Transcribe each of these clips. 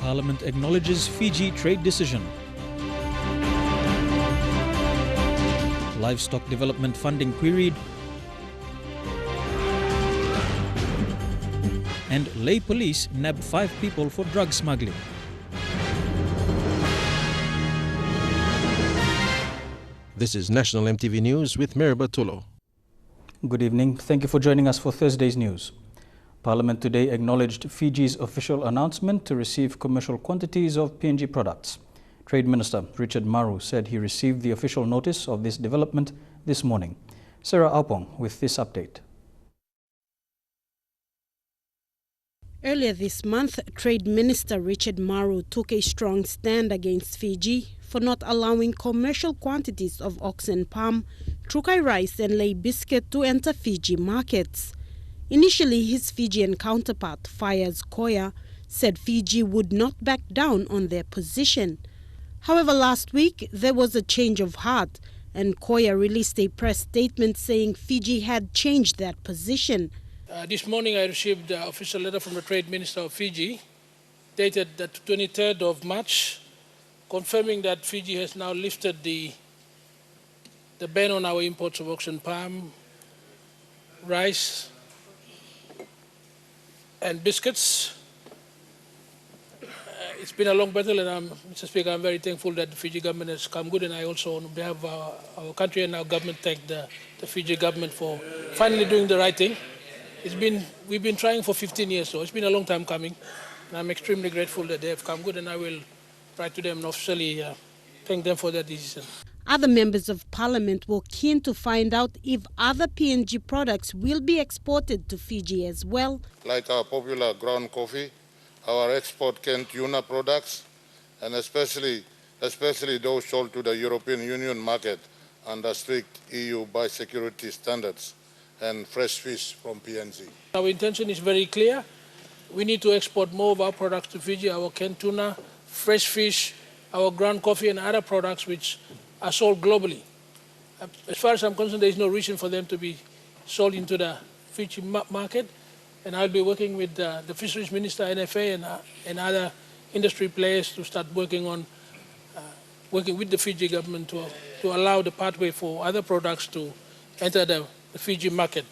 Parliament acknowledges Fiji trade decision. Livestock development funding queried. And Lae Police nabbed 5 people for drug smuggling. This is National EMTV News with Miriba Tulo. Good evening. Thank you for joining us for Thursday's news. Parliament today acknowledged Fiji's official announcement to receive commercial quantities of PNG products. Trade Minister Richard Maru said he received the official notice of this development this morning. Sarah Aupong with this update. Earlier this month, Trade Minister Richard Maru took a strong stand against Fiji for not allowing commercial quantities of oxen palm, trukai rice and Lae biscuit to enter Fiji markets. Initially, his Fijian counterpart, Fayez Koya, said Fiji would not back down on their position. However, last week, there was a change of heart, and Koya released a press statement saying Fiji had changed that position. This morning I received an official letter from the Trade Minister of Fiji, dated the 23rd of March, confirming that Fiji has now lifted the ban on our imports of oxen palm, rice, and biscuits. It's been a long battle, and Mr. Speaker, I'm very thankful that the Fiji government has come good, and I also, on behalf of our country and our government, thank the Fiji government for finally doing the right thing. We've been trying for 15 years, so it's been a long time coming, and I'm extremely grateful that they have come good, and I will write to them and officially thank them for that decision. Other members of Parliament were keen to find out if other PNG products will be exported to Fiji as well. Like our popular ground coffee, our export canned tuna products, and especially those sold to the European Union market under strict EU biosecurity standards, and fresh fish from PNG. Our intention is very clear. We need to export more of our products to Fiji, our canned tuna, fresh fish, our ground coffee and other products which are sold globally. As far as I'm concerned, there is no reason for them to be sold into the Fiji market, and I'll be working with the Fisheries Minister, NFA, and other industry players to start working with the Fiji government to allow the pathway for other products to enter the Fiji market.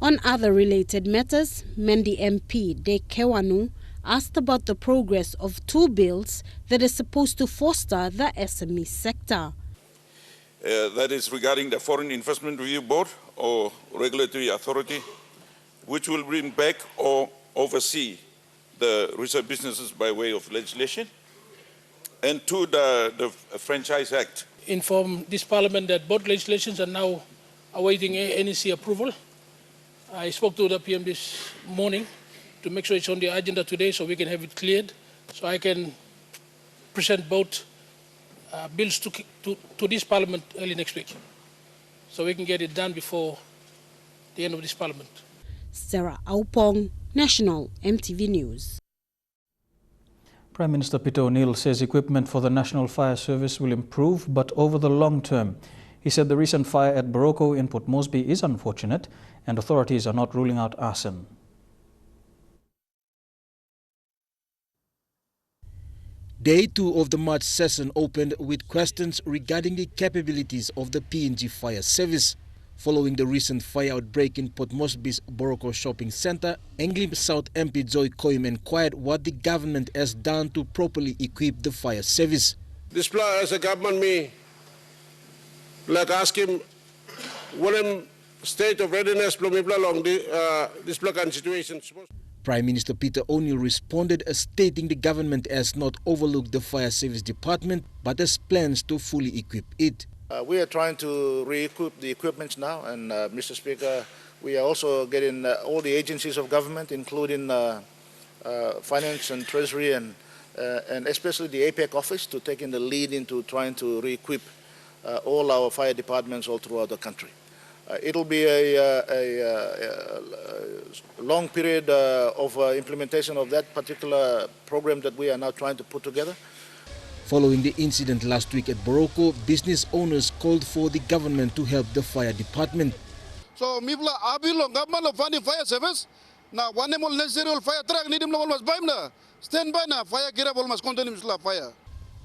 On other related matters, Mendi MP De Kewanu asked about the progress of 2 bills that are supposed to foster the SME sector. That is regarding the Foreign Investment Review Board or regulatory authority, which will bring back or oversee the research businesses by way of legislation, and 2, the Franchise Act. Inform this Parliament that both legislations are now awaiting NEC approval. I spoke to the PM this morning to make sure it's on the agenda today so we can have it cleared, so I can present both bills to this Parliament early next week, so we can get it done before the end of this Parliament. Sarah Aupong, National EMTV News. Prime Minister Peter O'Neill says equipment for the National Fire Service will improve, but over the long term. He said the recent fire at Boroko in Port Moresby is unfortunate, and authorities are not ruling out arson. Day 2 of the March session opened with questions regarding the capabilities of the PNG Fire Service. Following the recent fire outbreak in Port Moresby's Boroko Shopping Centre, Anglim South MP Joy Koim inquired what the government has done to properly equip the fire service. This as a government me, like ask him, what state of readiness along this situation. Prime Minister Peter O'Neill responded stating the government has not overlooked the fire service department but has plans to fully equip it. We are trying to re-equip the equipment now, and Mr. Speaker, we are also getting all the agencies of government, including finance and treasury and especially the APEC office, to take in the lead into trying to re-equip all our fire departments all throughout the country. It'll be a long period of implementation of that particular program that we are now trying to put together. Following the incident last week at Boroko, business owners called for the government to help the fire department. So, Mibla, Abilong, government of funding fire service, Na one more necessary fire truck need him almost by na. Stand by na fire get up almost continue fire.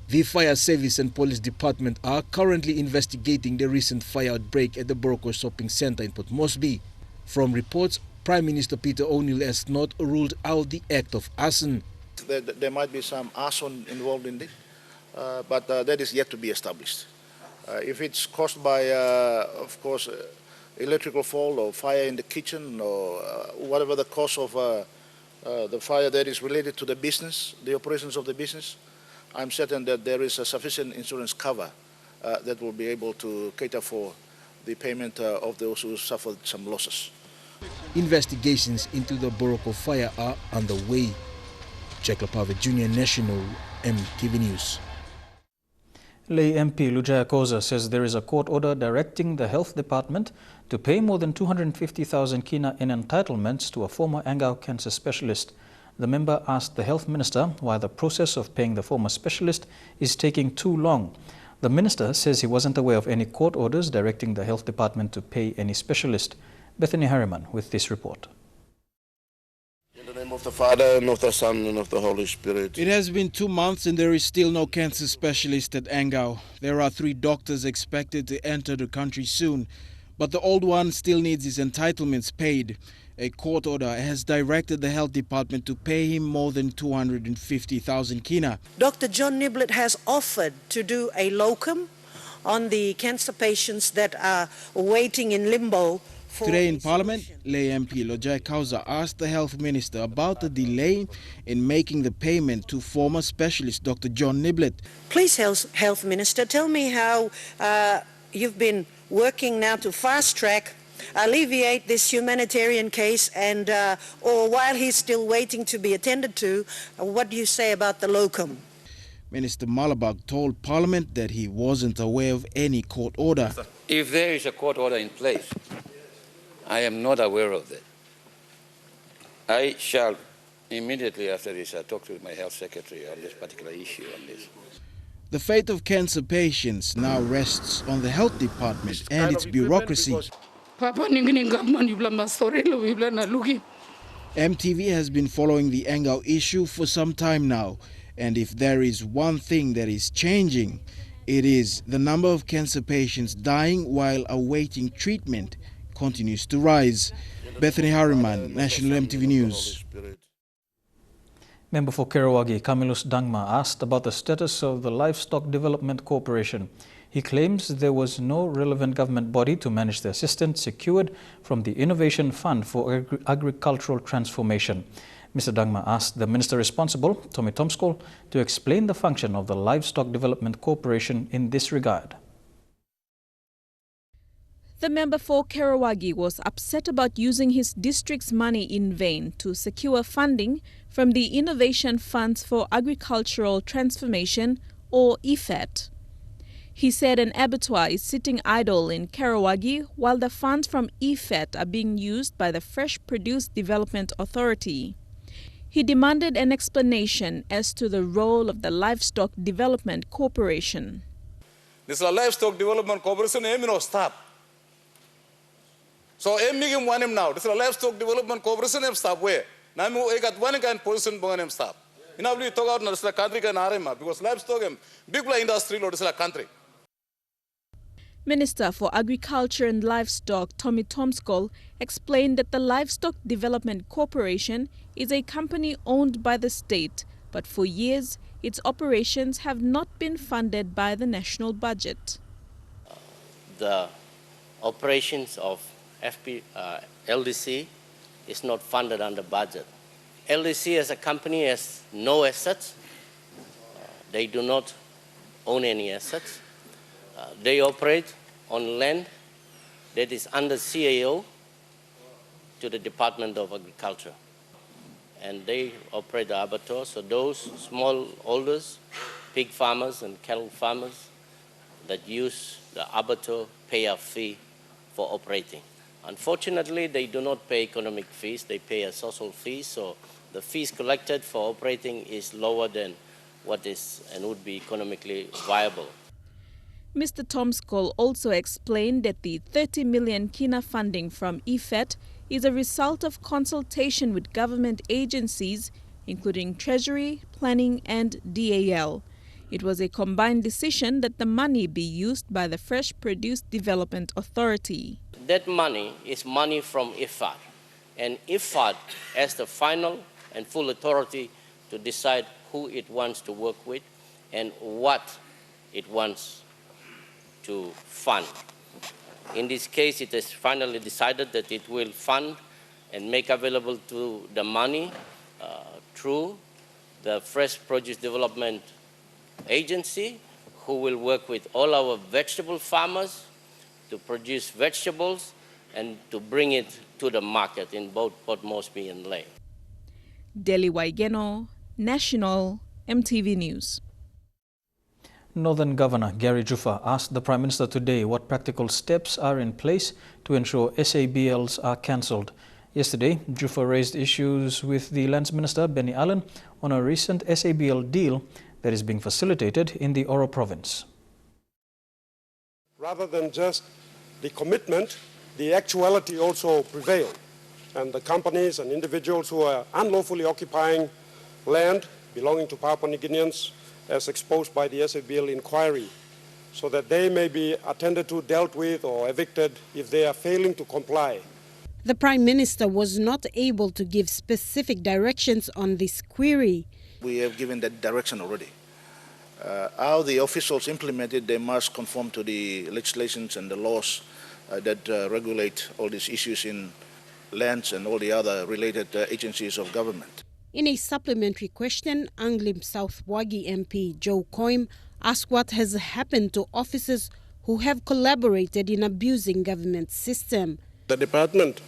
The Fire Service and Police Department are currently investigating the recent fire outbreak at the Boroko Shopping Center in Port Moresby. From reports, Prime Minister Peter O'Neill has not ruled out the act of arson. There might be some arson involved in it, but that is yet to be established. If it's caused by, of course, electrical fault or fire in the kitchen or whatever the cause of the fire that is related to the business, the operations of the business, I'm certain that there is a sufficient insurance cover that will be able to cater for the payment of those who suffered some losses. Investigations into the Boroko fire are underway. Jack Lapave Jr. National EMTV News. Lae MP Lujaya Koza says there is a court order directing the Health Department to pay more than 250,000 kina in entitlements to a former Angau cancer specialist. The member asked the Health Minister why the process of paying the former specialist is taking too long. The Minister says he wasn't aware of any court orders directing the Health Department to pay any specialist. Bethany Harriman with this report. In the name of the Father, and of the Son, and of the Holy Spirit. It has been 2 months and there is still no cancer specialist at Angau. There are 3 doctors expected to enter the country soon, but the old one still needs his entitlements paid. A court order has directed the Health Department to pay him more than 250,000 kina. Dr. John Niblett has offered to do a locum on the cancer patients that are waiting in limbo. Today in Parliament, Lae MP Lujaya Koza asked the Health Minister about the delay in making the payment to former specialist Dr. John Niblett. Please, Health Minister, tell me how you've been working now to fast-track, alleviate this humanitarian case, and or while he's still waiting to be attended to, what do you say about the locum? Minister Malabag told Parliament that he wasn't aware of any court order. If there is a court order in place, I am not aware of that. I shall immediately after this talk to my health secretary on this particular issue on this. The fate of cancer patients now rests on the Health Department and its bureaucracy. EMTV has been following the Angau issue for some time now, and if there is one thing that is changing, it is the number of cancer patients dying while awaiting treatment continues to rise. Bethany Harriman, National EMTV News. Member for Kerawagi, Kamilus Dangma, asked about the status of the Livestock Development Corporation. He claims there was no relevant government body to manage the assistance secured from the Innovation Fund for Agricultural Transformation. Mr. Dangma asked the minister responsible, Tommy Tomskol, to explain the function of the Livestock Development Corporation in this regard. The member for Kerawagi was upset about using his district's money in vain to secure funding from the Innovation Funds for Agricultural Transformation, or IFAT. He said an abattoir is sitting idle in Kerawagi while the funds from IFAT are being used by the Fresh Produce Development Authority. He demanded an explanation as to the role of the Livestock Development Corporation. This is a Livestock Development Corporation, stop. So I'm making one now. This is a Livestock Development Corporation stop where? Now I got one kind position bang stop. In our talk out this country can arema because livestock big industry or this country. Minister for Agriculture and Livestock Tommy Tomskol explained that the Livestock Development Corporation is a company owned by the state, but for years its operations have not been funded by the national budget. The operations of LDC is not funded under budget. LDC as a company has no assets. They do not own any assets. They operate on land that is under CAO to the Department of Agriculture. And they operate the abattoir, so those smallholders, pig farmers and cattle farmers that use the abattoir pay a fee for operating. Unfortunately, they do not pay economic fees, they pay a social fee, so the fees collected for operating is lower than what is and would be economically viable. Mr. Tomskol also explained that the 30 million kina funding from IFAT is a result of consultation with government agencies, including Treasury, Planning and DAL. It was a combined decision that the money be used by the Fresh Produce Development Authority. That money is money from IFAD, and IFAD has the final and full authority to decide who it wants to work with and what it wants to fund. In this case, it has finally decided that it will fund and make available to the money through the Fresh Produce Development Agency, who will work with all our vegetable farmers to produce vegetables and to bring it to the market in both Port Moresby and Lae. Deli Waigeno, National, MTV News. Northern Governor Gary Juffa asked the Prime Minister today what practical steps are in place to ensure SABLs are cancelled. Yesterday, Juffa raised issues with the Lands Minister Benny Allen on a recent SABL deal that is being facilitated in the Oro province. Rather than just the commitment, the actuality also prevailed. And the companies and individuals who are unlawfully occupying land belonging to Papua New Guineans as exposed by the SABL inquiry, so that they may be attended to, dealt with or evicted if they are failing to comply. The Prime Minister was not able to give specific directions on this query. We have given that direction already. How the officials implement it, they must conform to the legislations and the laws that regulate all these issues in lands and all the other related agencies of government. In a supplementary question, Anglim South Wagi MP Joe Coim asked what has happened to officers who have collaborated in abusing government system. The department,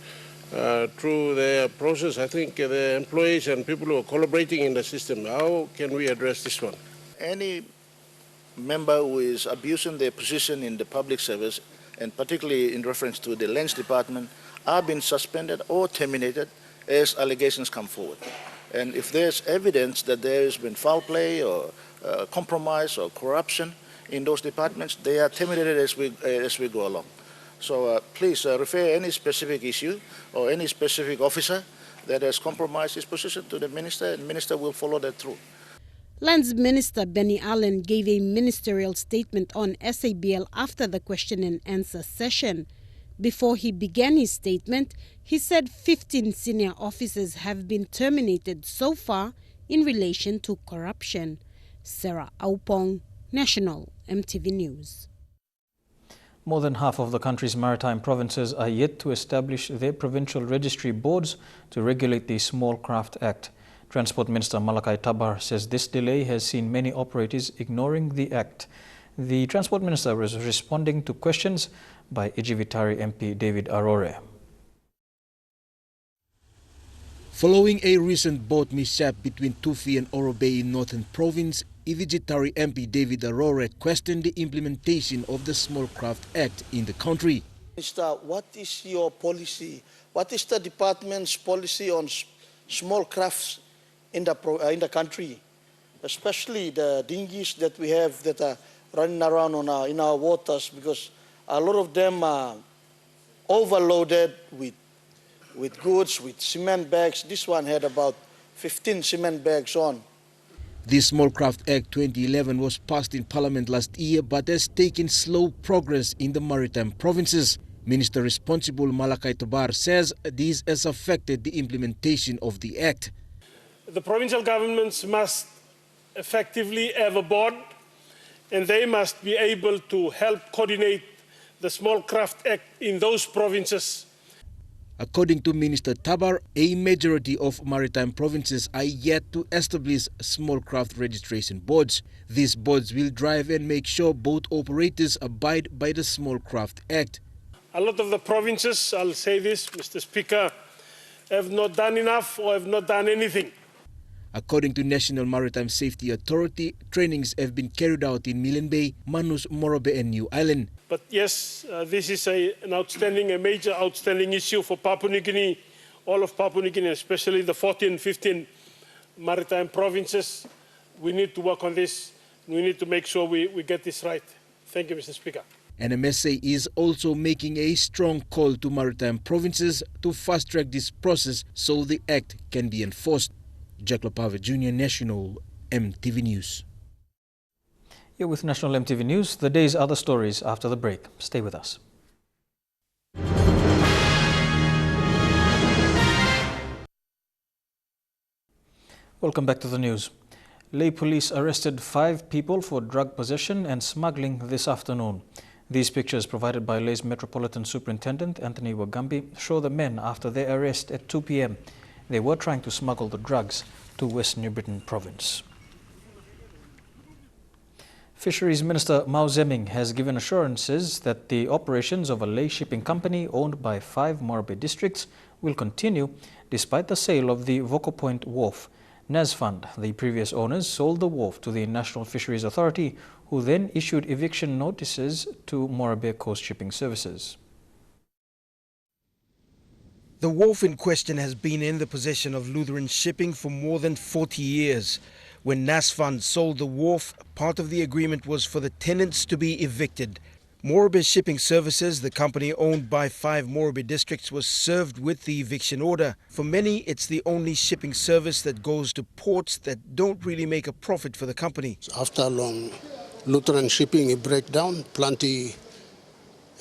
through their process, I think the employees and people who are collaborating in the system, how can we address this one? Any member who is abusing their position in the public service, and particularly in reference to the Lands Department, are being suspended or terminated as allegations come forward. And if there's evidence that there has been foul play or compromise or corruption in those departments, they are terminated as we go along. So please refer any specific issue or any specific officer that has compromised his position to the minister, and the minister will follow that through. Lands Minister Benny Allen gave a ministerial statement on SABL after the question and answer session. Before he began his statement, he said 15 senior officers have been terminated so far in relation to corruption. Sarah Aupong, National, MTV News. More than half of the country's maritime provinces are yet to establish their provincial registry boards to regulate the Small Craft Act. Transport Minister Malakai Tabar says this delay has seen many operators ignoring the act. The Transport Minister was responding to questions by Ijivitari MP David Arore. Following a recent boat mishap between Tufi and Oro Bay in Northern Province, Ivijitari MP David Arore questioned the implementation of the Small Craft Act in the country. Minister, what is your policy? What is the department's policy on small crafts in the country, especially the dinghies that we have that are running around on in our waters, because a lot of them are overloaded with goods, with cement bags. This one had about 15 cement bags on. The Small Craft Act 2011 was passed in Parliament last year but has taken slow progress in the maritime provinces. Minister responsible Malakai Tabar says this has affected the implementation of the Act. The provincial governments must effectively have a board, and they must be able to help coordinate the Small Craft Act in those provinces. According to Minister Tabar, a majority of maritime provinces are yet to establish small craft registration boards. These boards will drive and make sure boat operators abide by the Small Craft Act. A lot of the provinces, I'll say this, Mr. Speaker, have not done enough or have not done anything. According to National Maritime Safety Authority, trainings have been carried out in Milne Bay, Manus, Morobe and New Island. But yes, this is a major outstanding issue for Papua New Guinea, all of Papua New Guinea, especially the 14, 15 maritime provinces. We need to work on this. We need to make sure we get this right. Thank you, Mr. Speaker. NMSA is also making a strong call to maritime provinces to fast-track this process so the act can be enforced. Jack Lopave Jr., National MTV News. You're with National MTV News. The day's other stories after the break. Stay with us. Welcome back to the news. Lae Police arrested 5 people for drug possession and smuggling this afternoon. These pictures provided by Lae's Metropolitan Superintendent Anthony Wagambi show the men after their arrest at 2 p.m. They were trying to smuggle the drugs to West New Britain province. Fisheries Minister Mau Zeming has given assurances that the operations of a Lae shipping company owned by 5 Morobe districts will continue despite the sale of the Voko Point wharf. Nasfund, the previous owners, sold the wharf to the National Fisheries Authority, who then issued eviction notices to Morobe Coast Shipping Services. The wharf in question has been in the possession of Lutheran Shipping for more than 40 years. When Nasfund sold the wharf, part of the agreement was for the tenants to be evicted. Morobe Shipping Services, the company owned by 5 Morobe districts, was served with the eviction order. For many, it's the only shipping service that goes to ports that don't really make a profit for the company. After long, Lutheran Shipping break down, plenty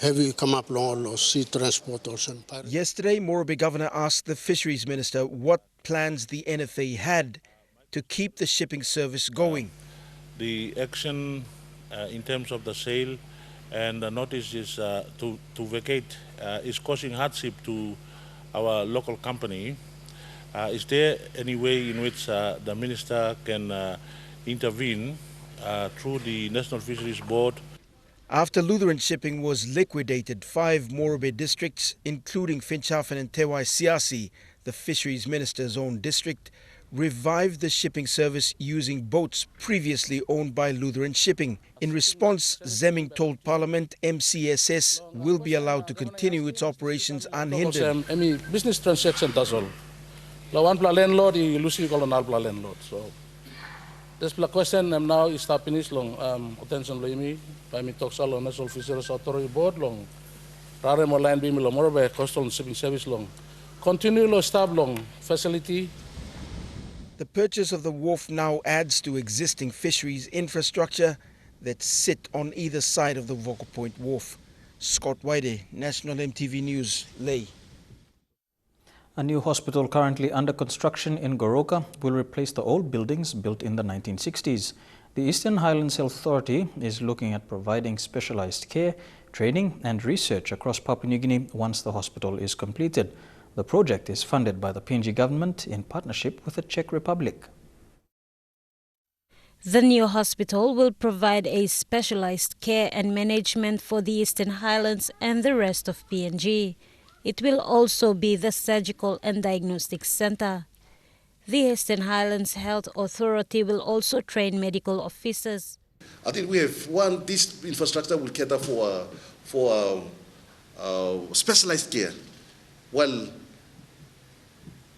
heavy come up long sea transport also. Yesterday, Morobe Governor asked the Fisheries Minister what plans the NFA had to keep the shipping service going. The action in terms of the sale and the notice is to vacate is causing hardship to our local company. Is there any way in which the minister can intervene through the National Fisheries Board? After Lutheran Shipping was liquidated, 5 Morobe districts, including Finchafen and Tewai Siasi, the Fisheries Minister's own district, revived the shipping service using boats previously owned by Lutheran Shipping. In response, Zeming told Parliament MCSS will be allowed to continue its operations unhindered. Any business transaction does all. La one pla landlord, you lose you call an alpla landlord. So this pla question now is finish long attention lo imi by me talk salon National Fisheries Authority Board long. Rare mo land be me lo Morobe coastal shipping service long. Continue lo stab long facility. The purchase of the wharf now adds to existing fisheries infrastructure that sit on either side of the Voko Point wharf. Scott Waide, National MTV News, Lae. A new hospital currently under construction in Goroka will replace the old buildings built in the 1960s. The Eastern Highlands Health Authority is looking at providing specialized care, training and research across Papua New Guinea once the hospital is completed. The project is funded by the PNG government in partnership with the Czech Republic. The new hospital will provide a specialized care and management for the Eastern Highlands and the rest of PNG. It will also be the surgical and diagnostic center. The Eastern Highlands Health Authority will also train medical officers. I think we have this infrastructure will cater for specialized care. Well,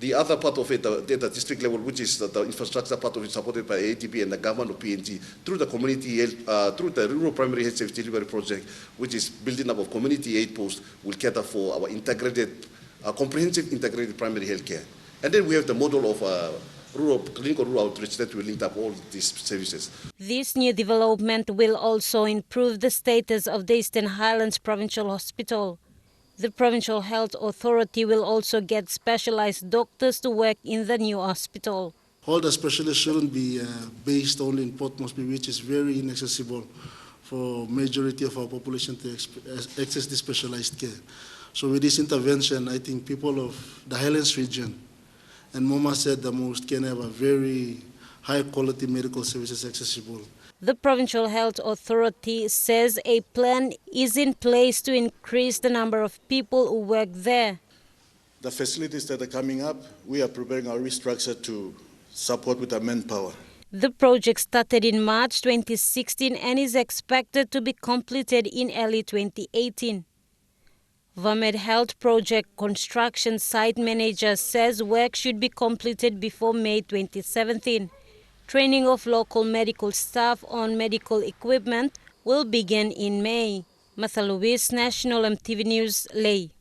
the other part of it, the district level, which is the infrastructure part of it, supported by ATP and the government of PNG, through the community health, through the rural primary health service delivery project, which is building up of community aid posts, will cater for our integrated, comprehensive integrated primary health care. And then we have the model of clinical rural outreach that will link up all these services. This new development will also improve the status of the Eastern Highlands Provincial Hospital. The Provincial Health Authority will also get specialized doctors to work in the new hospital. All the specialists shouldn't be based only in Port Moresby, which is very inaccessible for majority of our population to access this specialized care. So with this intervention, I think people of the Highlands region, and Moma said the most, can have a very high quality medical services accessible. The Provincial Health Authority says a plan is in place to increase the number of people who work there. The facilities that are coming up, we are preparing our restructure to support with our manpower. The project started in March 2016 and is expected to be completed in early 2018. Vamed Health Project Construction Site Manager says work should be completed before May 2017. Training of local medical staff on medical equipment will begin in May. Martha Louise, National EMTV News, Lae.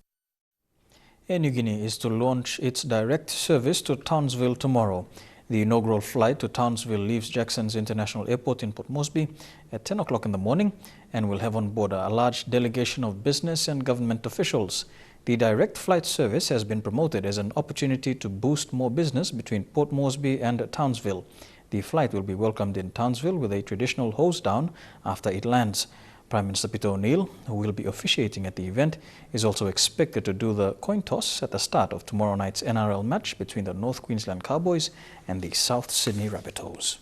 Air Niugini is to launch its direct service to Townsville tomorrow. The inaugural flight to Townsville leaves Jackson's International Airport in Port Moresby at 10 o'clock in the morning and will have on board a large delegation of business and government officials. The direct flight service has been promoted as an opportunity to boost more business between Port Moresby and Townsville. The flight will be welcomed in Townsville with a traditional hose down after it lands. Prime Minister Peter O'Neill, who will be officiating at the event, is also expected to do the coin toss at the start of tomorrow night's NRL match between the North Queensland Cowboys and the South Sydney Rabbitohs.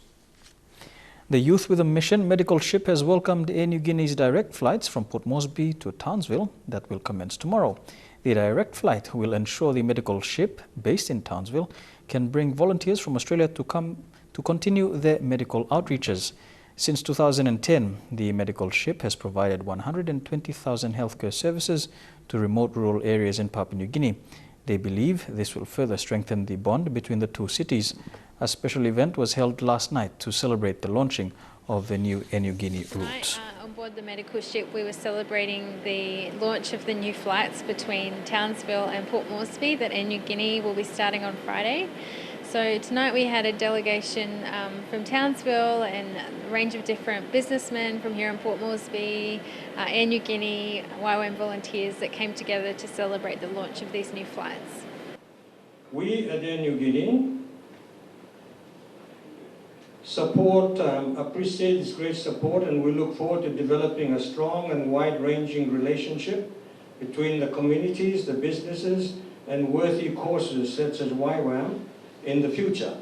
The Youth with a Mission medical ship has welcomed Air Niugini's direct flights from Port Moresby to Townsville that will commence tomorrow. The direct flight will ensure the medical ship, based in Townsville, can bring volunteers from Australia to continue their medical outreaches. Since 2010, the medical ship has provided 120,000 healthcare services to remote rural areas in Papua New Guinea. They believe this will further strengthen the bond between the two cities. A special event was held last night to celebrate the launching of the new Air Niugini route. On board the medical ship, we were celebrating the launch of the new flights between Townsville and Port Moresby that Air Niugini will be starting on Friday. So tonight we had a delegation from Townsville and a range of different businessmen from here in Port Moresby, Air Niugini, YWAM volunteers that came together to celebrate the launch of these new flights. We at Air Niugini appreciate this great support, and we look forward to developing a strong and wide-ranging relationship between the communities, the businesses, and worthy causes such as YWAM in the future.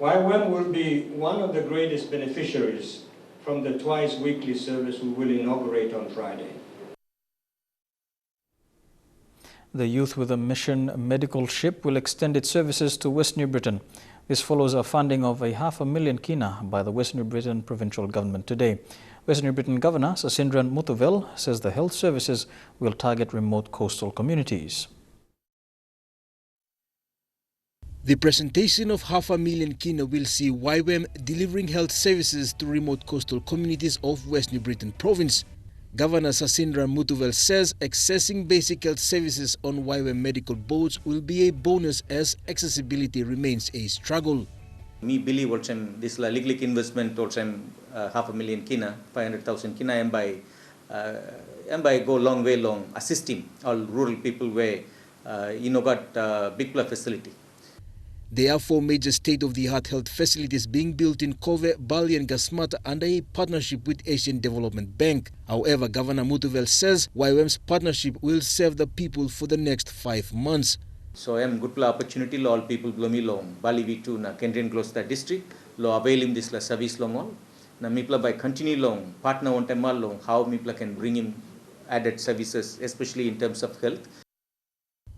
YWAM will be one of the greatest beneficiaries from the twice-weekly service we will inaugurate on Friday. The Youth with a Mission medical ship will extend its services to West New Britain. This follows a funding of $500,000 kina by the West New Britain provincial government today. West New Britain Governor Sasindran Muthuvel says the health services will target remote coastal communities. The presentation of $500,000 kina will see YWAM delivering health services to remote coastal communities of West New Britain Province. Governor Sasindran Muthuvel says accessing basic health services on YWAM medical boats will be a bonus as accessibility remains a struggle. Me believe also this legal investment also $500,000 kina, 500,000 kina and by go long way long assisting all rural people where got big facility. There are 4 major state-of-the-art health facilities being built in Kove, Bali and Gasmata under a partnership with Asian Development Bank. However, Governor Muthuvel says YWAM's partnership will serve the people for the next 5 months. So I am good opportunity all people blomi long Bali V2 na Kendrian Gloucester district lo avail him this service long all na mipla by continue long partner on time long how mipla can bring him added services especially in terms of health.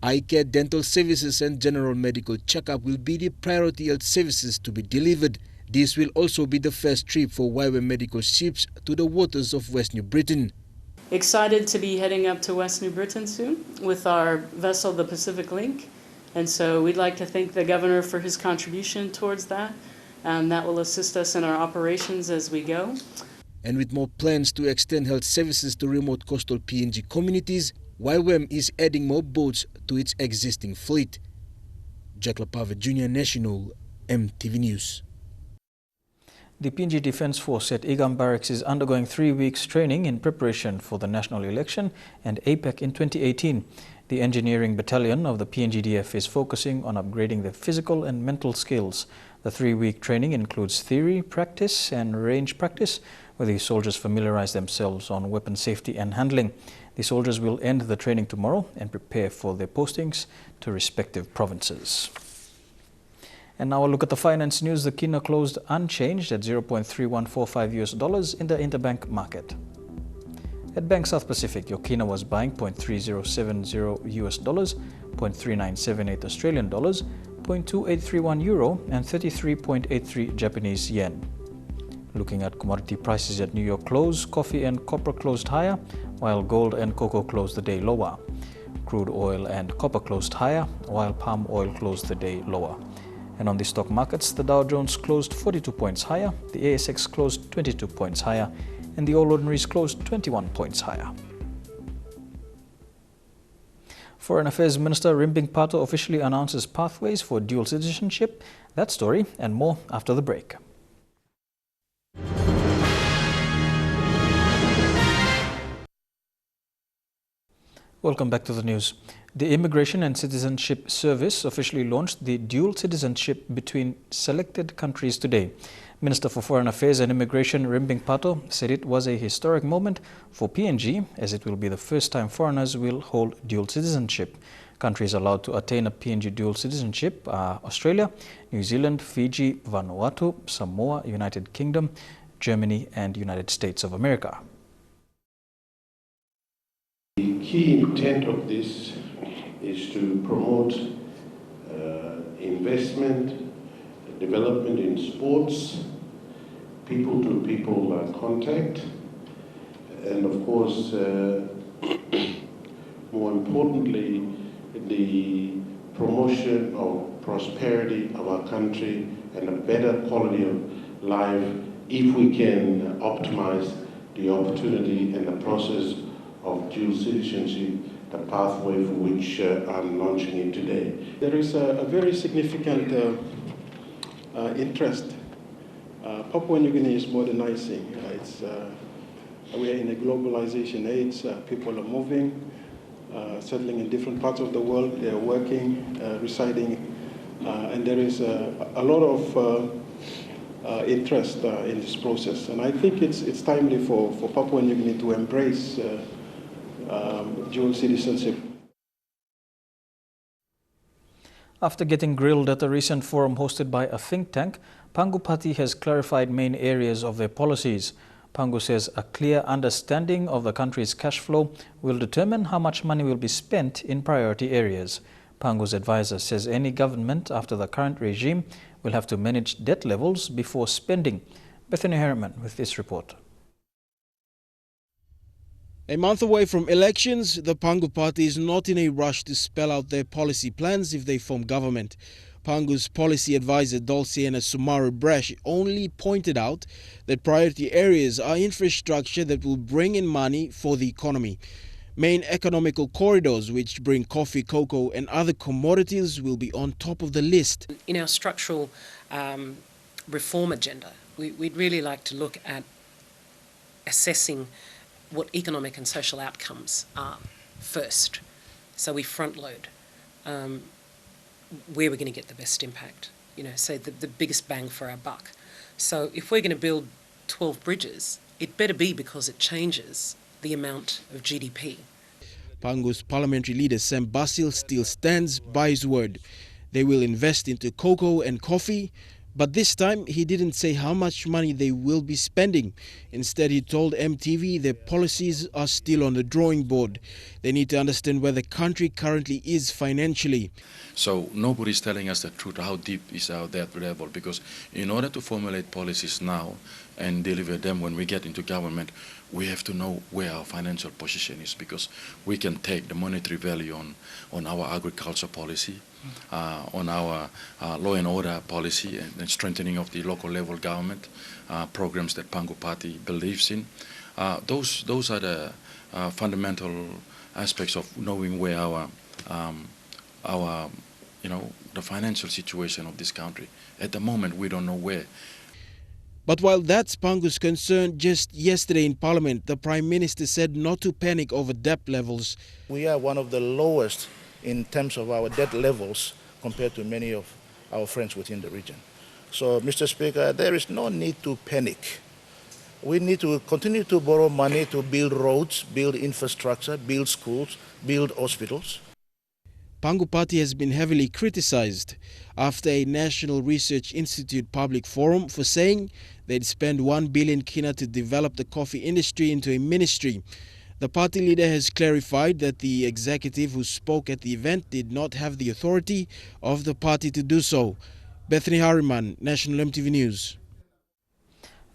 Eye care, dental services and general medical checkup will be the priority health services to be delivered. This will also be the first trip for YWAM medical ships to the waters of West New Britain. Excited to be heading up to West New Britain soon with our vessel, the Pacific Link. And so we'd like to thank the Governor for his contribution towards that. That will assist us in our operations as we go. And with more plans to extend health services to remote coastal PNG communities, YWAM is adding more boats to its existing fleet. Jack Lapave Jr. National EMTV News. The PNG Defence Force at Igam Barracks is undergoing 3 weeks training in preparation for the national election and APEC in 2018. The engineering battalion of the PNGDF is focusing on upgrading their physical and mental skills. The 3-week training includes theory, practice and range practice, where the soldiers familiarize themselves on weapon safety and handling. The soldiers will end the training tomorrow and prepare for their postings to respective provinces. And now a look at the finance news. The kina closed unchanged at $0.3145 in the interbank market. At Bank South Pacific, your kina was buying $0.3070 $0.3978 Australian dollars, €0.2831 and 33.83 Japanese yen. Looking at commodity prices at New York close, coffee and copper closed higher, while gold and cocoa closed the day lower. Crude oil and copper closed higher, while palm oil closed the day lower. And on the stock markets, the Dow Jones closed 42 points higher, the ASX closed 22 points higher, and the All Ordinaries closed 21 points higher. Foreign Affairs Minister Rimbing Pato officially announces pathways for dual citizenship. That story and more after the break. Welcome back to the news. The Immigration and Citizenship Service officially launched the dual citizenship between selected countries today. Minister for Foreign Affairs and Immigration Rimbing Pato said it was a historic moment for PNG, as it will be the first time foreigners will hold dual citizenship. Countries allowed to attain a PNG dual citizenship are Australia, New Zealand, Fiji, Vanuatu, Samoa, United Kingdom, Germany and United States of America. The key intent of this is to promote investment, development in sports, people-to-people contact, and of course, more importantly, the promotion of prosperity of our country and a better quality of life if we can optimize the opportunity and the process of dual citizenship, the pathway for which I'm launching it today. There is a very significant interest. Papua New Guinea is modernizing. We are in a globalization age. People are moving, settling in different parts of the world. They are working, residing, and there is a lot of interest in this process. And I think it's timely for Papua New Guinea to embrace dual citizenship. After getting grilled at a recent forum hosted by a think tank, Pangu Party has clarified main areas of their policies. Pangu says a clear understanding of the country's cash flow will determine how much money will be spent in priority areas. Pangu's advisor says any government after the current regime will have to manage debt levels before spending. Bethany Harriman with this report. A month away from elections, the Pangu Party is not in a rush to spell out their policy plans if they form government. Pangu's policy advisor Dulciana Sumaru Bresh only pointed out that priority areas are infrastructure that will bring in money for the economy. Main economical corridors which bring coffee, cocoa and other commodities will be on top of the list. In our structural reform agenda, we'd really like to look at assessing what economic and social outcomes are first. So we front load where we're going to get the best impact, so the biggest bang for our buck. So if we're going to build 12 bridges, it better be because it changes the amount of GDP. Pangu's parliamentary leader Sam Basil still stands by his word. They will invest into cocoa and coffee, but this time he didn't say how much money they will be spending. Instead, he told EMTV their policies are still on the drawing board. They need to understand where the country currently is financially. So nobody's telling us the truth, how deep is our debt level, because in order to formulate policies now and deliver them when we get into government, we have to know where our financial position is, because we can take the monetary value on our agriculture policy, on our law and order policy and strengthening of the local level government programs that Pangu Party believes in. Those are the fundamental aspects of knowing where the financial situation of this country. At the moment, we don't know where. But while that's Pangu's concern, just yesterday in Parliament, the Prime Minister said not to panic over debt levels. We are one of the lowest in terms of our debt levels compared to many of our friends within the region. So, Mr. Speaker, there is no need to panic. We need to continue to borrow money to build roads, build infrastructure, build schools, build hospitals. Pangu Party has been heavily criticized after a National Research Institute public forum for saying they'd spend 1 billion kina to develop the coffee industry into a ministry. The party leader has clarified that the executive who spoke at the event did not have the authority of the party to do so. Bethany Harriman, National EMTV News.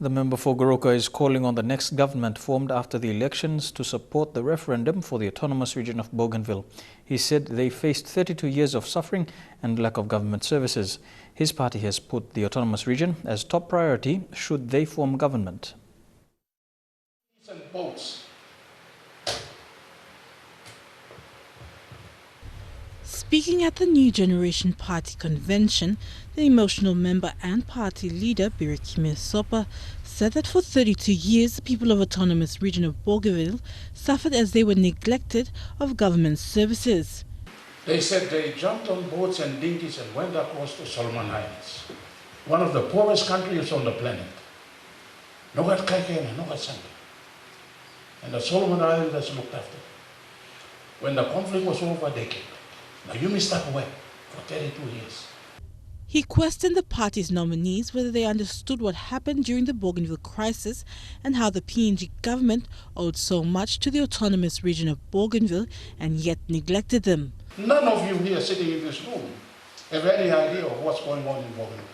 The member for Goroka is calling on the next government formed after the elections to support the referendum for the autonomous region of Bougainville. He said they faced 32 years of suffering and lack of government services. His party has put the autonomous region as top priority should they form government. boats. Speaking at the New Generation Party convention, the emotional member and party leader, Kimisopa, said that for 32 years the people of Autonomous Region of Bougainville suffered as they were neglected of government services. They said they jumped on boats and dinghies and went across the Solomon Islands, one of the poorest countries on the planet. No got Kaikena, no got Sanga. And the Solomon Islanders looked after them. When the conflict was over, they came. Now you missed that away for 32 years. He questioned the party's nominees whether they understood what happened during the Bougainville crisis and how the PNG government owed so much to the Autonomous Region of Bougainville and yet neglected them. None of you here sitting in this room have any idea of what's going on in Bougainville.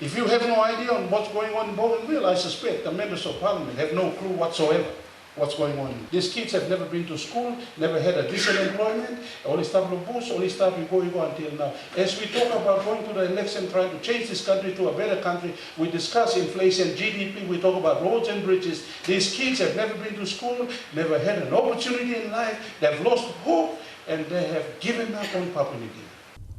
If you have no idea on what's going on in Bougainville, I suspect the members of parliament have no clue whatsoever what's going on. These kids have never been to school, never had a decent employment, only stuff of books, only stuff we go until now. As we talk about going to the election, trying to change this country to a better country, we discuss inflation, GDP, we talk about roads and bridges. These kids have never been to school, never had an opportunity in life, they've lost hope, and they have given up on Papua New Guinea.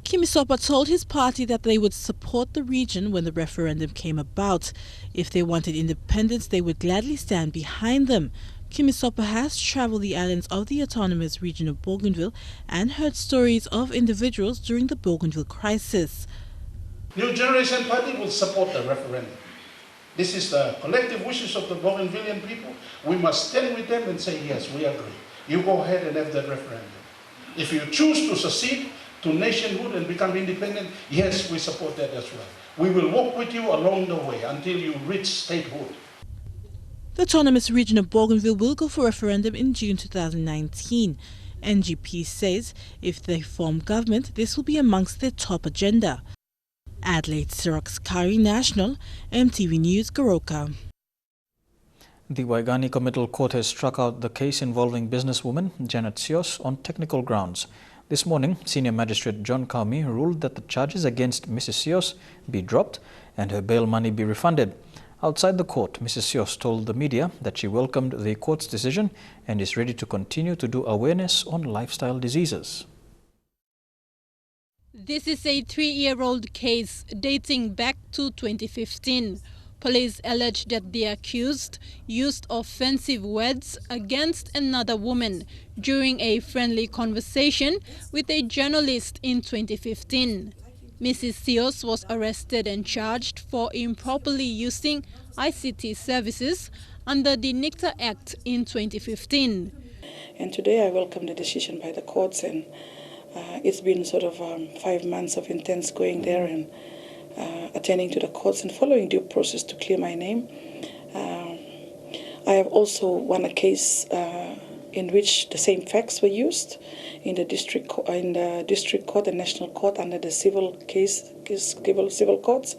Kimisopa told his party that they would support the region when the referendum came about. If they wanted independence, they would gladly stand behind them. Kimisopa has travelled the islands of the Autonomous Region of Bougainville and heard stories of individuals during the Bougainville crisis. New Generation Party will support the referendum. This is the collective wishes of the Bougainvillean people. We must stand with them and say, yes, we agree. You go ahead and have that referendum. If you choose to secede to nationhood and become independent, yes, we support that as well. We will walk with you along the way until you reach statehood. The Autonomous Region of Bougainville will go for referendum in June 2019. NGP says if they form government, this will be amongst their top agenda. Adelaide Siraks-Kari National, EMTV News, Goroka. The Waigani Committal Court has struck out the case involving businesswoman Janet Sios on technical grounds. This morning, Senior Magistrate John Kaumi ruled that the charges against Mrs. Sios be dropped and her bail money be refunded. Outside the court, Mrs. Sios told the media that she welcomed the court's decision and is ready to continue to do awareness on lifestyle diseases. This is a 3-year-old case dating back to 2015. Police allege that the accused used offensive words against another woman during a friendly conversation with a journalist in 2015. Mrs. Sios was arrested and charged for improperly using ICT services under the NICTA Act in 2015. And today I welcome the decision by the courts, and it's been sort of 5 months of intense going there and attending to the courts and following due process to clear my name. I have also won a case in which the same facts were used in the district court, the national court under the civil courts,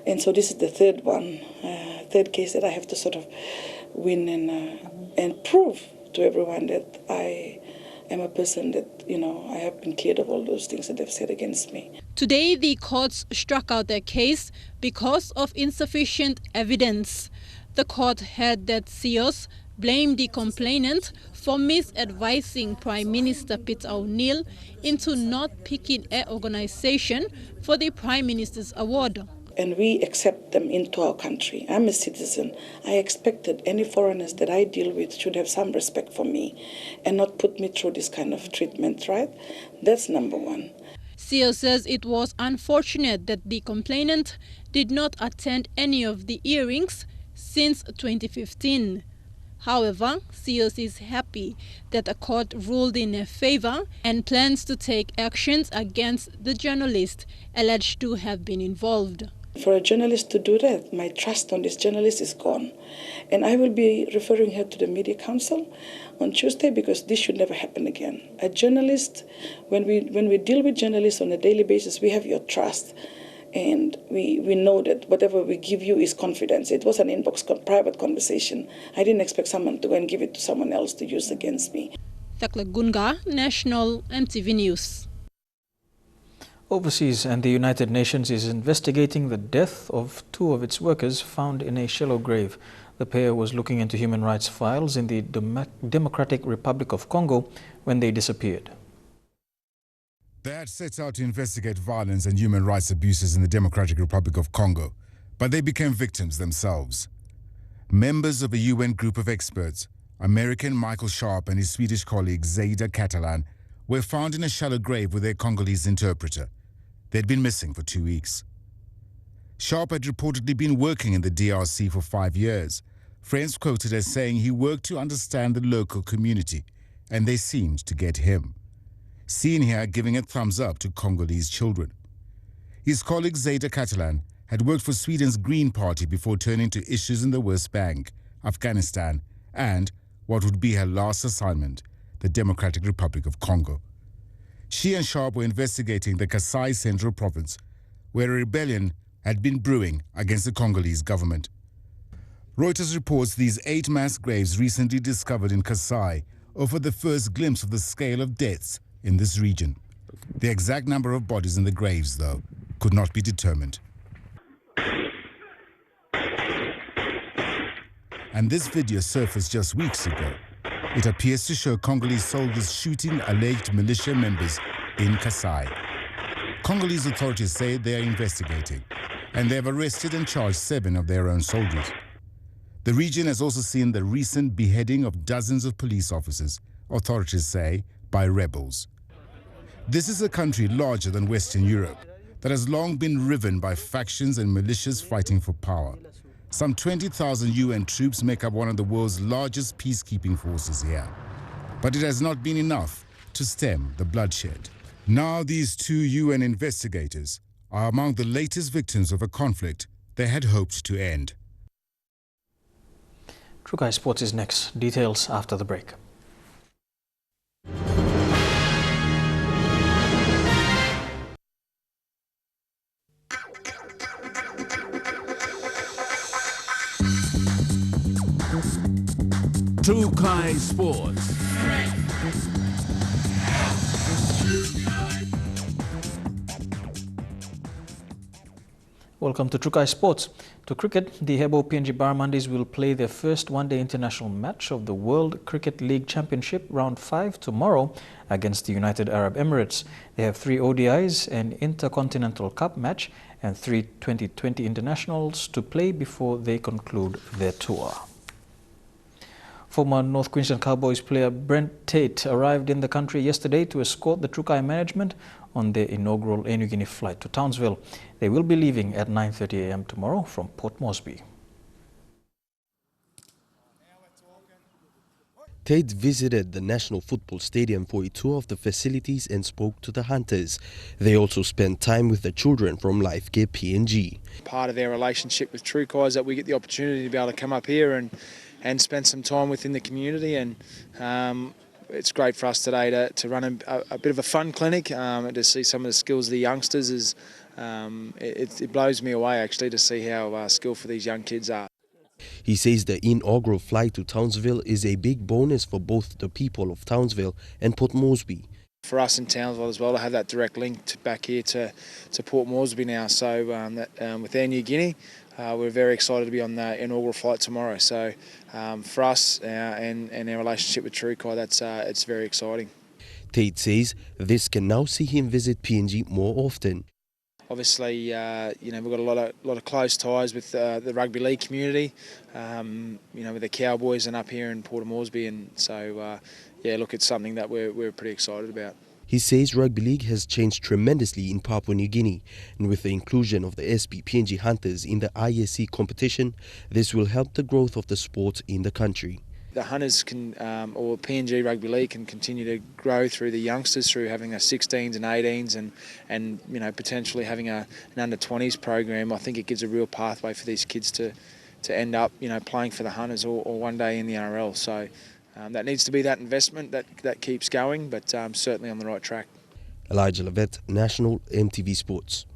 and so this is the third case that I have to sort of win and prove to everyone that I am a person that, I have been cleared of all those things that they've said against me. Today, the courts struck out their case because of insufficient evidence. The court heard that Sios blamed the complainant for misadvising Prime Minister Peter O'Neill into not picking an organization for the Prime Minister's award. And we accept them into our country. I'm a citizen. I expected any foreigners that I deal with should have some respect for me and not put me through this kind of treatment, right? That's number one. Sios says it was unfortunate that the complainant did not attend any of the hearings since 2015. However, Sios is happy that the court ruled in her favor and plans to take actions against the journalist alleged to have been involved. For a journalist to do that, my trust on this journalist is gone. And I will be referring her to the Media Council on Tuesday because this should never happen again. A journalist, when we deal with journalists on a daily basis, we have your trust. And we know that whatever we give you is confidence. It was an inbox private conversation. I didn't expect someone to go and give it to someone else to use against me. Thakla Gunga, National EMTV News. Overseas, and the United Nations is investigating the death of 2 of its workers found in a shallow grave. The pair was looking into human rights files in the Democratic Republic of Congo when they disappeared. They had set out to investigate violence and human rights abuses in the Democratic Republic of Congo, but they became victims themselves. Members of a UN group of experts, American Michael Sharp and his Swedish colleague Zayda Catalan, were found in a shallow grave with their Congolese interpreter. They'd been missing for 2 weeks. Sharp had reportedly been working in the DRC for 5 years. Friends quoted as saying he worked to understand the local community, and they seemed to get him. Seen here giving a thumbs up to Congolese children. His colleague Zayda Catalan had worked for Sweden's Green Party before turning to issues in the West Bank, Afghanistan, and what would be her last assignment, the Democratic Republic of Congo. She and Sharp were investigating the Kasai Central Province, where a rebellion had been brewing against the Congolese government. Reuters reports these 8 mass graves recently discovered in Kasai offered the first glimpse of the scale of deaths in this region. The exact number of bodies in the graves, though, could not be determined. And this video surfaced just weeks ago. It appears to show Congolese soldiers shooting alleged militia members in Kasai. Congolese authorities say they are investigating, and they have arrested and charged 7 of their own soldiers. The region has also seen the recent beheading of dozens of police officers, authorities say, by rebels. This is a country larger than Western Europe that has long been riven by factions and militias fighting for power. Some 20,000 UN troops make up one of the world's largest peacekeeping forces here. But it has not been enough to stem the bloodshed. Now these 2 UN investigators are among the latest victims of a conflict they had hoped to end. Trukai Sports is next. Details after the break. Trukai Sports. Welcome to Trukai Sports. To cricket, the Hebo PNG Barramundis will play their first one-day international match of the World Cricket League Championship Round 5 tomorrow against the United Arab Emirates. They have 3 ODIs, an Intercontinental Cup match and 3 2020 internationals to play before they conclude their tour. Former North Queensland Cowboys player Brent Tate arrived in the country yesterday to escort the Trukai management on their inaugural Air Niugini flight to Townsville. They will be leaving at 9:30 a.m. tomorrow from Port Moresby. Tate visited the National Football Stadium for a tour of the facilities and spoke to the hunters. They also spent time with the children from Life Care PNG. Part of our relationship with Trukai is that we get the opportunity to be able to come up here and spend some time within the community, and it's great for us today to run a bit of a fun clinic and to see some of the skills of the youngsters. It blows me away actually to see how skillful these young kids are. He says the inaugural flight to Townsville is a big bonus for both the people of Townsville and Port Moresby. For us in Townsville as well to have that direct link back here to Port Moresby now. So with Air Niugini, we're very excited to be on the inaugural flight tomorrow. So for us and our relationship with Trukai, it's very exciting. Tate says this can now see him visit PNG more often. Obviously, we've got a lot of close ties with the rugby league community, with the Cowboys and up here in Port Moresby, and so look, it's something that we're pretty excited about. He says rugby league has changed tremendously in Papua New Guinea, and with the inclusion of the SP PNG Hunters in the ISC competition, this will help the growth of the sport in the country. The Hunters can, or PNG Rugby League can continue to grow through the youngsters, through having a 16s and 18s and potentially having an under-20s program. I think it gives a real pathway for these kids to end up, playing for the Hunters or one day in the NRL. So that needs to be that investment that keeps going, but certainly on the right track. Elijah Levet, National EMTV Sports.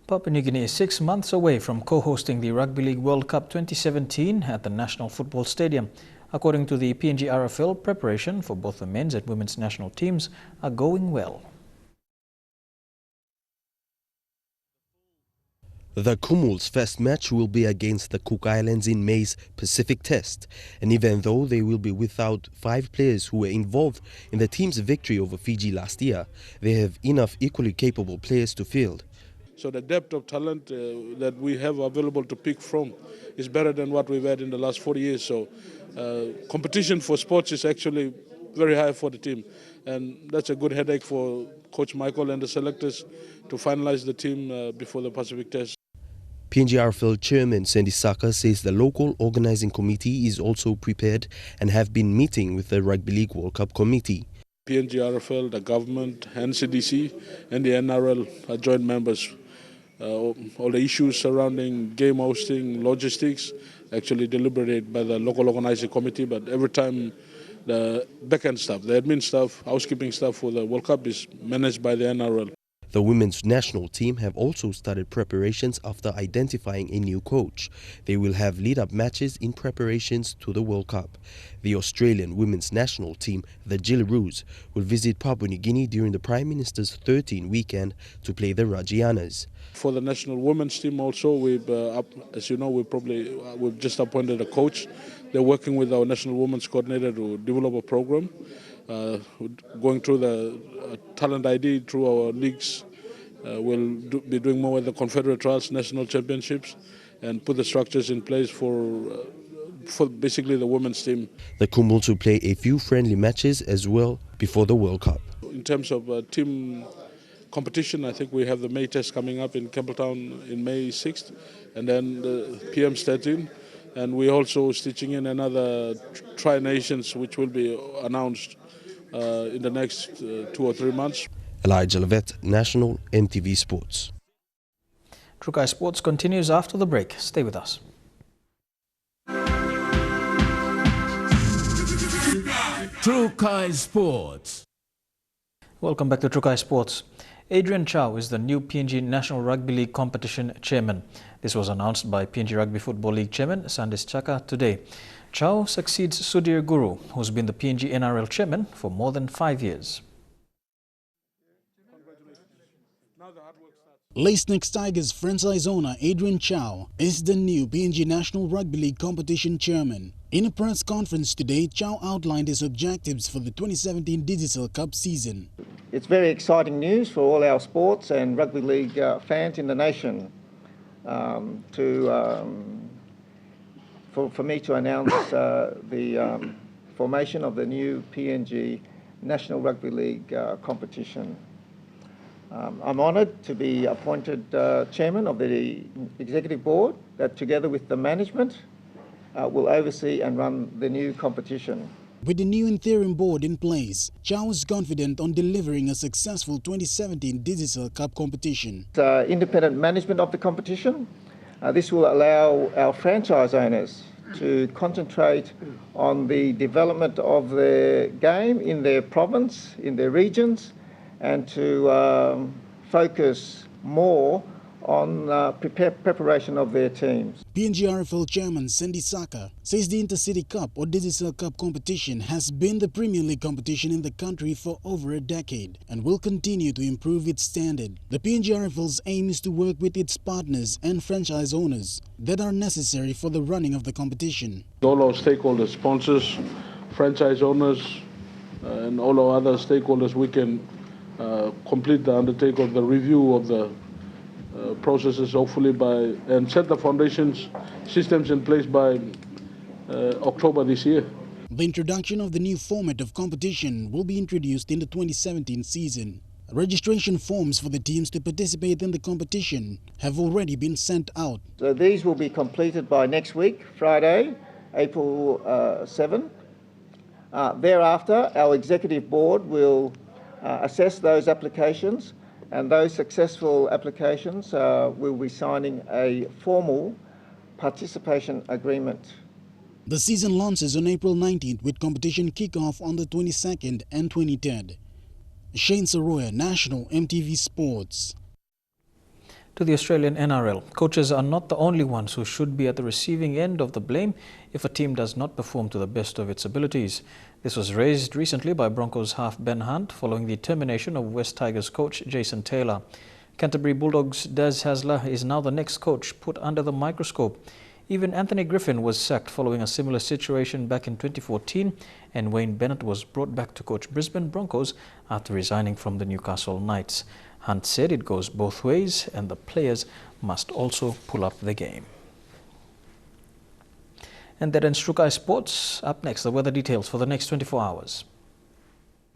Papua New Guinea is 6 months away from co-hosting the Rugby League World Cup 2017 at the National Football Stadium. According to the PNG RFL, preparation for both the men's and women's national teams are going well. The Kumuls' first match will be against the Cook Islands in May's Pacific Test, and even though they will be without 5 players who were involved in the team's victory over Fiji last year, they have enough equally capable players to field. So the depth of talent that we have available to pick from is better than what we've had in the last 40 years. So competition for sports is actually very high for the team, and that's a good headache for Coach Michael and the selectors to finalize the team before the Pacific Test. PNGRFL Chairman Sandy Saka says the local organizing committee is also prepared and have been meeting with the Rugby League World Cup committee. PNGRFL, the government, NCDC and the NRL are joint members. All the issues surrounding game hosting, logistics, actually deliberated by the local organizing committee, but every time the back-end staff, the admin staff, housekeeping staff for the World Cup is managed by the NRL. The women's national team have also started preparations after identifying a new coach. They will have lead-up matches in preparations to the World Cup. The Australian women's national team, the Jillaroos, will visit Papua New Guinea during the Prime Minister's 13th weekend to play the Rajianas. For the national women's team also, as you know, we've just appointed a coach. They're working with our national women's coordinator to develop a program. Going through the talent ID through our leagues. We'll be doing more with the Confederate Trials, national championships, and put the structures in place for basically the women's team. The Kumuls will play a few friendly matches as well before the World Cup. In terms of team competition, I think we have the May Test coming up in Campbelltown in May 6th, and then the PM's 13th. And we're also stitching in another Tri-Nations, which will be announced in the next 2 or 3 months. Elijah Levet, National EMTV Sports. Trukai Sports continues after the break. Stay with us. Trukai Sports. Welcome back to Trukai Sports. Adrian Chow is the new PNG National Rugby League Competition Chairman. This was announced by PNG Rugby Football League Chairman Sandis Chaka today. Chow succeeds Sudhir Guru, who's been the PNG NRL Chairman for more than 5 years. Lae Tigers franchise owner Adrian Chow is the new PNG National Rugby League Competition Chairman. In a press conference today, Chow outlined his objectives for the 2017 Digital Cup season. It's very exciting news for all our sports and rugby league fans in the nation for me to announce the formation of the new PNG National Rugby League competition. I'm honoured to be appointed chairman of the executive board that, together with the management, will oversee and run the new competition. With the new interim board in place, Chow is confident on delivering a successful 2017 Digital Cup competition. Independent management of the competition. This will allow our franchise owners to concentrate on the development of the game in their province, in their regions, and to focus more on preparation of their teams. PNGRFL Chairman Sandy Saka says the Intercity Cup or Digital Cup competition has been the Premier League competition in the country for over a decade and will continue to improve its standard. The PNGRFL's aim is to work with its partners and franchise owners that are necessary for the running of the competition. All our stakeholders, sponsors, franchise owners, and all our other stakeholders, we can complete the undertaking of the review of the processes, hopefully and set the foundations, systems in place by October this year. The introduction of the new format of competition will be introduced in the 2017 season. Registration forms for the teams to participate in the competition have already been sent out. So these will be completed by next week, Friday, April 7. Thereafter, our executive board will assess those applications, and those successful applications will be signing a formal participation agreement. The season launches on April 19th with competition kickoff on the 22nd and 23rd. Shane Saroya, National EMTV Sports. To the Australian NRL, coaches are not the only ones who should be at the receiving end of the blame if a team does not perform to the best of its abilities. This was raised recently by Broncos half Ben Hunt following the termination of West Tigers coach Jason Taylor. Canterbury Bulldogs' Des Hasler is now the next coach put under the microscope. Even Anthony Griffin was sacked following a similar situation back in 2014, and Wayne Bennett was brought back to coach Brisbane Broncos after resigning from the Newcastle Knights. Hunt said it goes both ways and the players must also pull up the game. And that ends Trukai Sports. Up next, the weather details for the next 24 hours.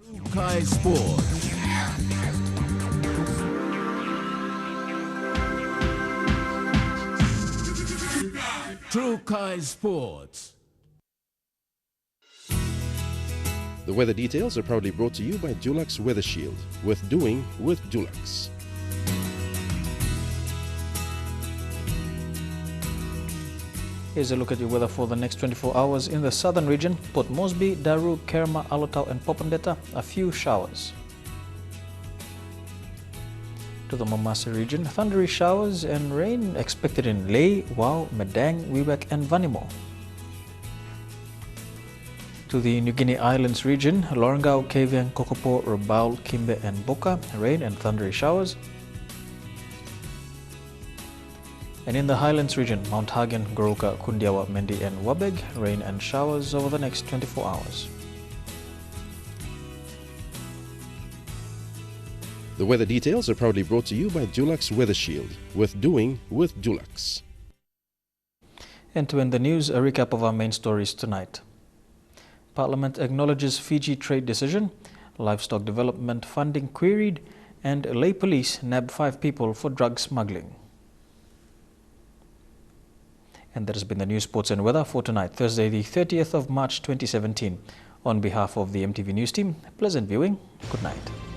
Trukai Sports. Trukai Sports. The weather details are proudly brought to you by Dulux Weather Shield. Worth doing with Dulux. Here's a look at your weather for the next 24 hours. In the southern region, Port Moresby, Daru, Kerma, Alotau and Popondetta, a few showers. To the Mamasa region, thundery showers and rain expected in Lae, Wau, Madang, Wewak and Vanimo. To the New Guinea Islands region, Lorengau, Kavieng, Kokopo, Rabaul, Kimbe and Boka, rain and thundery showers. And in the Highlands region, Mount Hagen, Goroka, Kundiawa, Mendi and Wabeg, rain and showers over the next 24 hours. The weather details are proudly brought to you by Dulux Weather Shield. Worth doing with Dulux. And to end the news, a recap of our main stories tonight. Parliament acknowledges Fiji trade decision, livestock development funding queried, and Lae Police nab 5 people for drug smuggling. And that has been the news, sports and weather for tonight, Thursday the 30th of March 2017. On behalf of the EMTV News team, pleasant viewing. Good night.